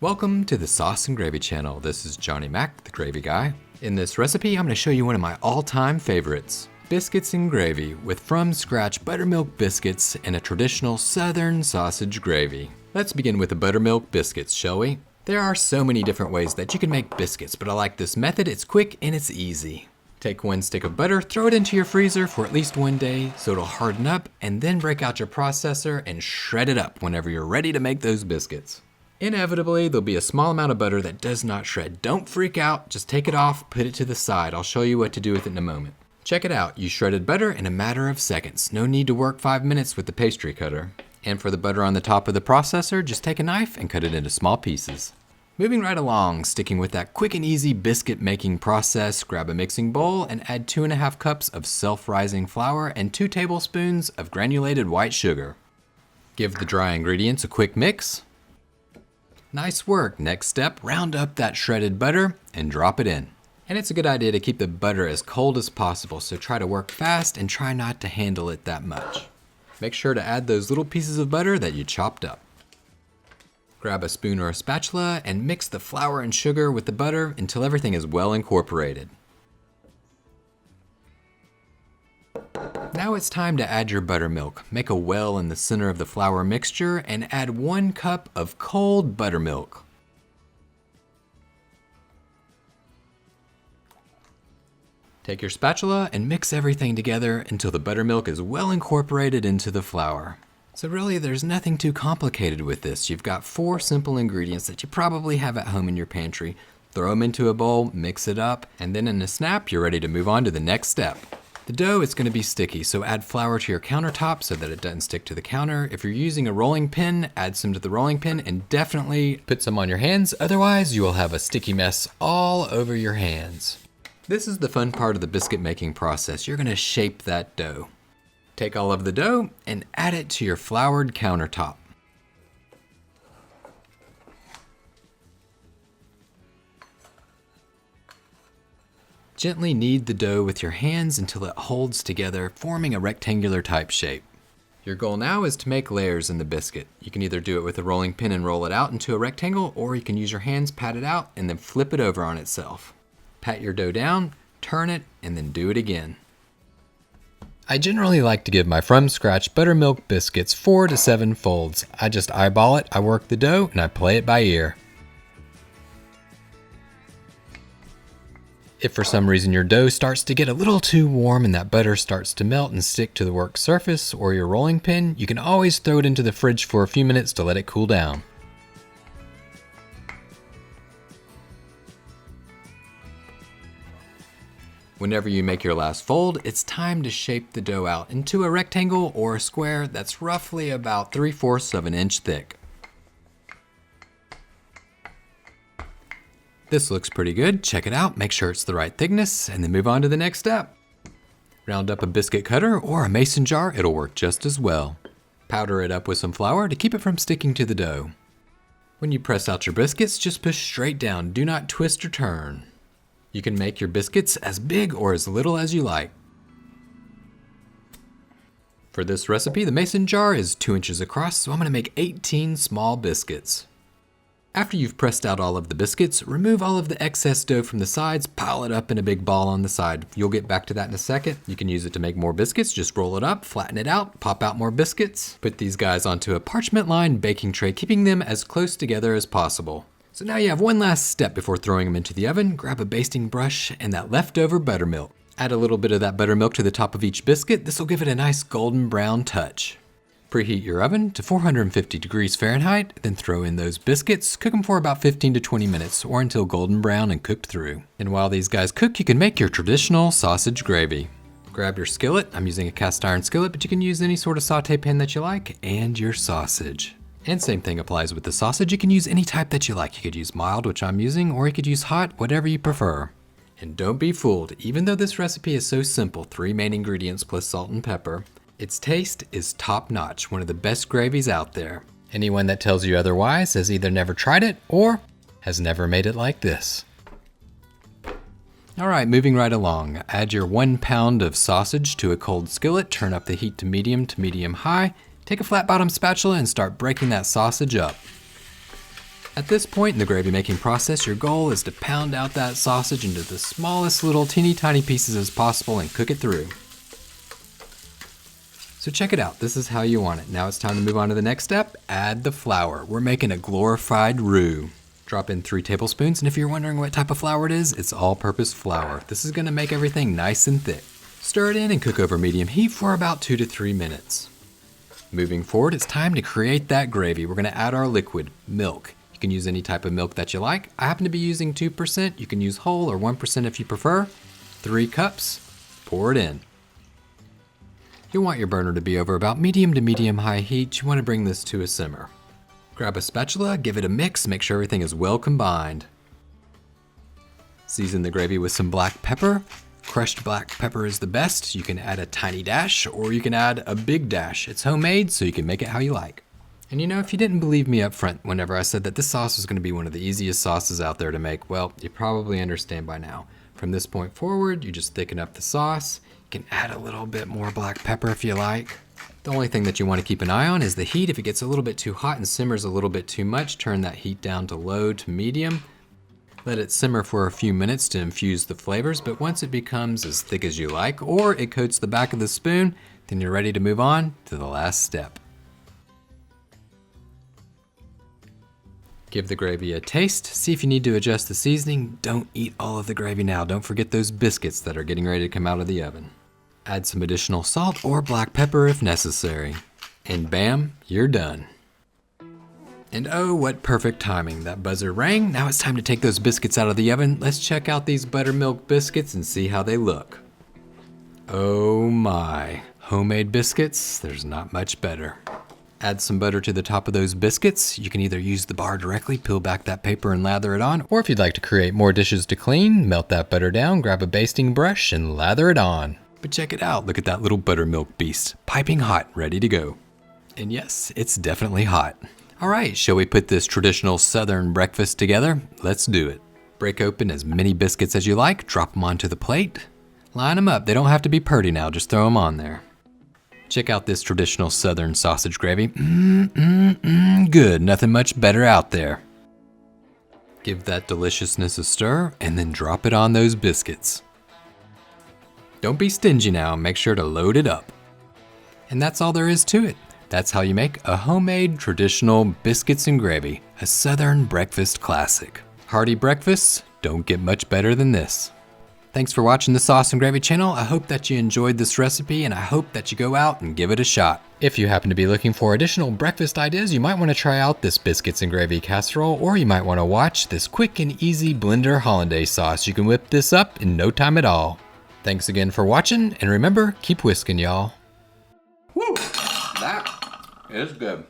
Welcome to the Sauce and Gravy channel. This is Johnny Mac, the gravy guy. In this recipe, I'm going to show you one of my all-time favorites. Biscuits and gravy with from scratch buttermilk biscuits and a traditional southern sausage gravy. Let's begin with the buttermilk biscuits, shall we? There are so many different ways that you can make biscuits, but I like this method. It's quick and it's easy. Take 1 stick of butter, throw it into your freezer for at least 1 day so it'll harden up, and then break out your processor and shred it up whenever you're ready to make those biscuits. Inevitably, there'll be a small amount of butter that does not shred. Don't freak out, just take it off, put it to the side. I'll show you what to do with it in a moment. Check it out, you shredded butter in a matter of seconds. No need to work 5 minutes with the pastry cutter. And for the butter on the top of the processor, just take a knife and cut it into small pieces. Moving right along, sticking with that quick and easy biscuit making process, grab a mixing bowl and add 2.5 cups of self-rising flour and 2 tablespoons of granulated white sugar. Give the dry ingredients a quick mix. Nice work. Next step, round up that shredded butter and drop it in. And it's a good idea to keep the butter as cold as possible, so try to work fast and try not to handle it that much. Make sure to add those little pieces of butter that you chopped up. Grab a spoon or a spatula and mix the flour and sugar with the butter until everything is well incorporated. Now it's time to add your buttermilk. Make a well in the center of the flour mixture and add 1 cup of cold buttermilk. Take your spatula and mix everything together until the buttermilk is well incorporated into the flour. So really, there's nothing too complicated with this. You've got 4 simple ingredients that you probably have at home in your pantry. Throw them into a bowl, mix it up, and then in a snap, you're ready to move on to the next step. The dough is going to be sticky, so add flour to your countertop so that it doesn't stick to the counter. If you're using a rolling pin, add some to the rolling pin and definitely put some on your hands. Otherwise, you will have a sticky mess all over your hands. This is the fun part of the biscuit making process. You're going to shape that dough. Take all of the dough and add it to your floured countertop. Gently knead the dough with your hands until it holds together, forming a rectangular type shape. Your goal now is to make layers in the biscuit. You can either do it with a rolling pin and roll it out into a rectangle, or you can use your hands, pat it out, and then flip it over on itself. Pat your dough down, turn it, and then do it again. I generally like to give my from scratch buttermilk biscuits 4 to 7 folds. I just eyeball it, I work the dough, and I play it by ear. If for some reason your dough starts to get a little too warm and that butter starts to melt and stick to the work surface or your rolling pin, you can always throw it into the fridge for a few minutes to let it cool down. Whenever you make your last fold, it's time to shape the dough out into a rectangle or a square that's roughly about 3/4 of an inch thick. This looks pretty good. Check it out, make sure it's the right thickness, and then move on to the next step. Round up a biscuit cutter or a mason jar, it'll work just as well. Powder it up with some flour to keep it from sticking to the dough. When you press out your biscuits, just push straight down, do not twist or turn. You can make your biscuits as big or as little as you like. For this recipe, the mason jar is 2 inches across, so I'm going to make 18 small biscuits. After you've pressed out all of the biscuits, remove all of the excess dough from the sides, pile it up in a big ball on the side. You'll get back to that in a second. You can use it to make more biscuits, just roll it up, flatten it out, pop out more biscuits. Put these guys onto a parchment-lined baking tray, keeping them as close together as possible. So now you have one last step before throwing them into the oven. Grab a basting brush and that leftover buttermilk. Add a little bit of that buttermilk to the top of each biscuit. This will give it a nice golden brown touch. Preheat your oven to 450 degrees Fahrenheit, then throw in those biscuits. Cook them for about 15 to 20 minutes or until golden brown and cooked through. And while these guys cook, you can make your traditional sausage gravy. Grab your skillet. I'm using a cast iron skillet, but you can use any sort of saute pan that you like, and your sausage. And same thing applies with the sausage. You can use any type that you like. You could use mild, which I'm using, or you could use hot, whatever you prefer. And don't be fooled, even though this recipe is so simple, 3 main ingredients plus salt and pepper, its taste is top notch, one of the best gravies out there. Anyone that tells you otherwise has either never tried it or has never made it like this. All right, moving right along. Add your 1 pound of sausage to a cold skillet, turn up the heat to medium high, take a flat bottom spatula and start breaking that sausage up. At this point in the gravy making process, your goal is to pound out that sausage into the smallest little teeny tiny pieces as possible and cook it through. So check it out, this is how you want it. Now it's time to move on to the next step, add the flour. We're making a glorified roux. Drop in 3 tablespoons, and if you're wondering what type of flour it is, it's all-purpose flour. This is gonna make everything nice and thick. Stir it in and cook over medium heat for about 2 to 3 minutes. Moving forward, it's time to create that gravy. We're gonna add our liquid, milk. You can use any type of milk that you like. I happen to be using 2%. You can use whole or 1% if you prefer. 3 cups, pour it in. You'll want your burner to be over about medium to medium high heat. You want to bring this to a simmer. Grab a spatula, give it a mix, make sure everything is well combined. Season the gravy with some black pepper. Crushed black pepper is the best. You can add a tiny dash or you can add a big dash. It's homemade, so you can make it how you like. And you know, if you didn't believe me up front whenever I said that this sauce was going to be one of the easiest sauces out there to make, well, you probably understand by now. From this point forward, you just thicken up the sauce. You can add a little bit more black pepper if you like. The only thing that you want to keep an eye on is the heat. If it gets a little bit too hot and simmers a little bit too much, turn that heat down to low to medium. Let it simmer for a few minutes to infuse the flavors, but once it becomes as thick as you like, or it coats the back of the spoon, then you're ready to move on to the last step. Give the gravy a taste, see if you need to adjust the seasoning. Don't eat all of the gravy now. Don't forget those biscuits that are getting ready to come out of the oven. Add some additional salt or black pepper if necessary. And bam, you're done. And oh, what perfect timing. That buzzer rang. Now it's time to take those biscuits out of the oven. Let's check out these buttermilk biscuits and see how they look. Oh my. Homemade biscuits, there's not much better. Add some butter to the top of those biscuits. You can either use the bar directly, peel back that paper and lather it on, or if you'd like to create more dishes to clean, melt that butter down, grab a basting brush and lather it on. But check it out, look at that little buttermilk beast, piping hot, ready to go. And yes, it's definitely hot. All right, shall we put this traditional Southern breakfast together? Let's do it. Break open as many biscuits as you like, drop them onto the plate. Line them up, they don't have to be purty now, just throw them on there. Check out this traditional Southern sausage gravy. Good, nothing much better out there. Give that deliciousness a stir and then drop it on those biscuits. Don't be stingy now, make sure to load it up. And that's all there is to it. That's how you make a homemade traditional biscuits and gravy, a Southern breakfast classic. Hearty breakfasts don't get much better than this. Thanks for watching the Sauce and Gravy channel. I hope that you enjoyed this recipe and I hope that you go out and give it a shot. If you happen to be looking for additional breakfast ideas, you might want to try out this biscuits and gravy casserole, or you might want to watch this quick and easy blender hollandaise sauce. You can whip this up in no time at all. Thanks again for watching, and remember, keep whisking, y'all. Woo! That is good.